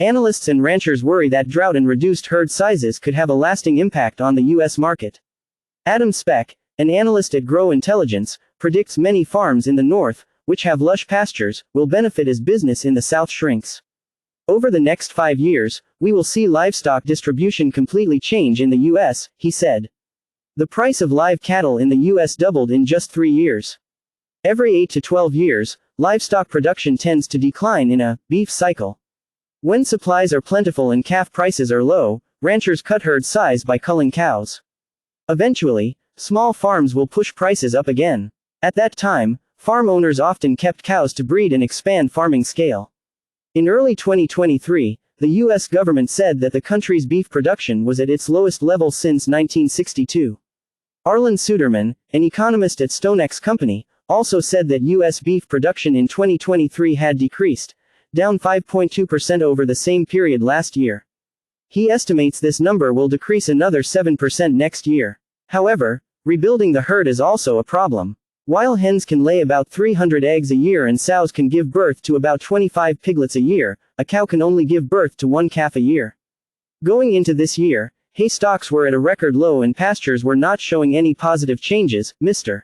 Analysts and ranchers worry that drought and reduced herd sizes could have a lasting impact on the U.S. market. Adam Speck, an analyst at Grow Intelligence, predicts many farms in the north, which have lush pastures, will benefit as business in the south shrinks. Over the next 5 years, we will see livestock distribution completely change in the U.S., he said. The price of live cattle in the U.S. doubled in just 3 years. Every 8 to 12 years, livestock production tends to decline in a beef cycle. When supplies are plentiful and calf prices are low, ranchers cut herd size by culling cows. Eventually, small farms will push prices up again. At that time, farm owners often kept cows to breed and expand farming scale. In early 2023, the U.S. government said that the country's beef production was at its lowest level since 1962. Arlan Suderman, an economist at StoneX Company, also said that U.S. beef production in 2023 had decreased, down 5.2% over the same period last year. He estimates this number will decrease another 7% next year. However, rebuilding the herd is also a problem. While hens can lay about 300 eggs a year and sows can give birth to about 25 piglets a year, a cow can only give birth to 1 calf a year. Going into this year, hay stocks were at a record low and pastures were not showing any positive changes, Mr.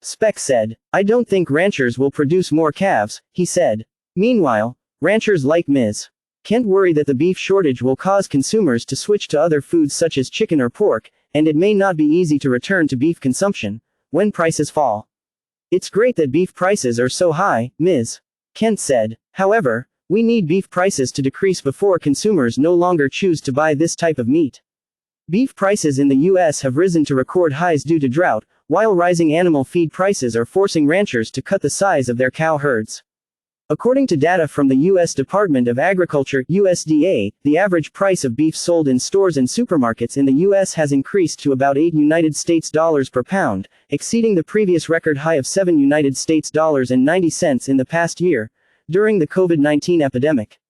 Speck said. I don't think ranchers will produce more calves, he said. Meanwhile, ranchers like Ms. Kent worry that the beef shortage will cause consumers to switch to other foods such as chicken or pork, and it may not be easy to return to beef consumption when prices fall. It's great that beef prices are so high, Ms. Kent said. However, we need beef prices to decrease before consumers no longer choose to buy this type of meat. Beef prices in the U.S. have risen to record highs due to drought, while rising animal feed prices are forcing ranchers to cut the size of their cow herds. According to data from the U.S. Department of Agriculture (USDA), the average price of beef sold in stores and supermarkets in the U.S. has increased to about $8 per pound, exceeding the previous record high of $7 in the past year, during the COVID-19 epidemic.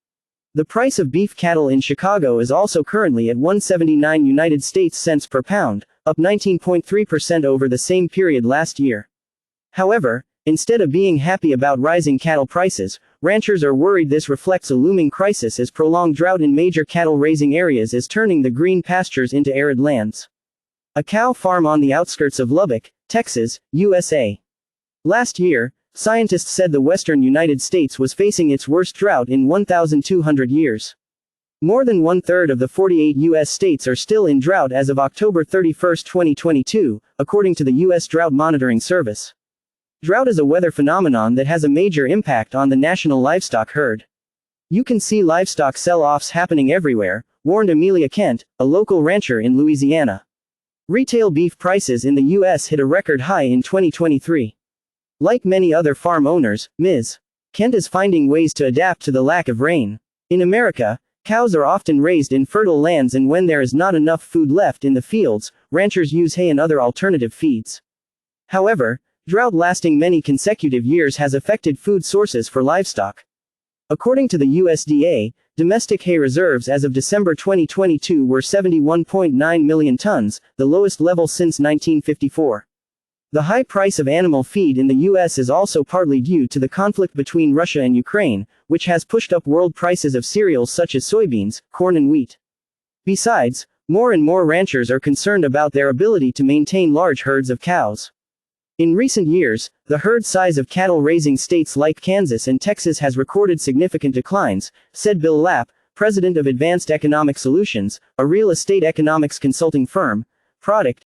The price of beef cattle in Chicago is also currently at $1.79 per pound, up 19.3% over the same period last year. However, instead of being happy about rising cattle prices, ranchers are worried this reflects a looming crisis as prolonged drought in major cattle-raising areas is turning the green pastures into arid lands. A cow farm on the outskirts of Lubbock, Texas, USA. Last year, scientists said the western United States was facing its worst drought in 1,200 years. More than 1/3 of the 48 U.S. states are still in drought as of October 31, 2022, according to the U.S. Drought Monitoring Service. Drought is a weather phenomenon that has a major impact on the national livestock herd. You can see livestock sell-offs happening everywhere, warned Amelia Kent, a local rancher in Louisiana. Retail beef prices in the U.S. hit a record high in 2023. Like many other farm owners, Ms. Kent is finding ways to adapt to the lack of rain. In America, cows are often raised in fertile lands, and when there is not enough food left in the fields, ranchers use hay and other alternative feeds. However, drought lasting many consecutive years has affected food sources for livestock. According to the USDA, domestic hay reserves as of December 2022 were 71.9 million tons, the lowest level since 1954. The high price of animal feed in the U.S. is also partly due to the conflict between Russia and Ukraine, which has pushed up world prices of cereals such as soybeans, corn and wheat. Besides, more and more ranchers are concerned about their ability to maintain large herds of cows. In recent years, the herd size of cattle-raising states like Kansas and Texas has recorded significant declines, said Bill Lapp, president of Advanced Economic Solutions, a real estate economics consulting firm. Product,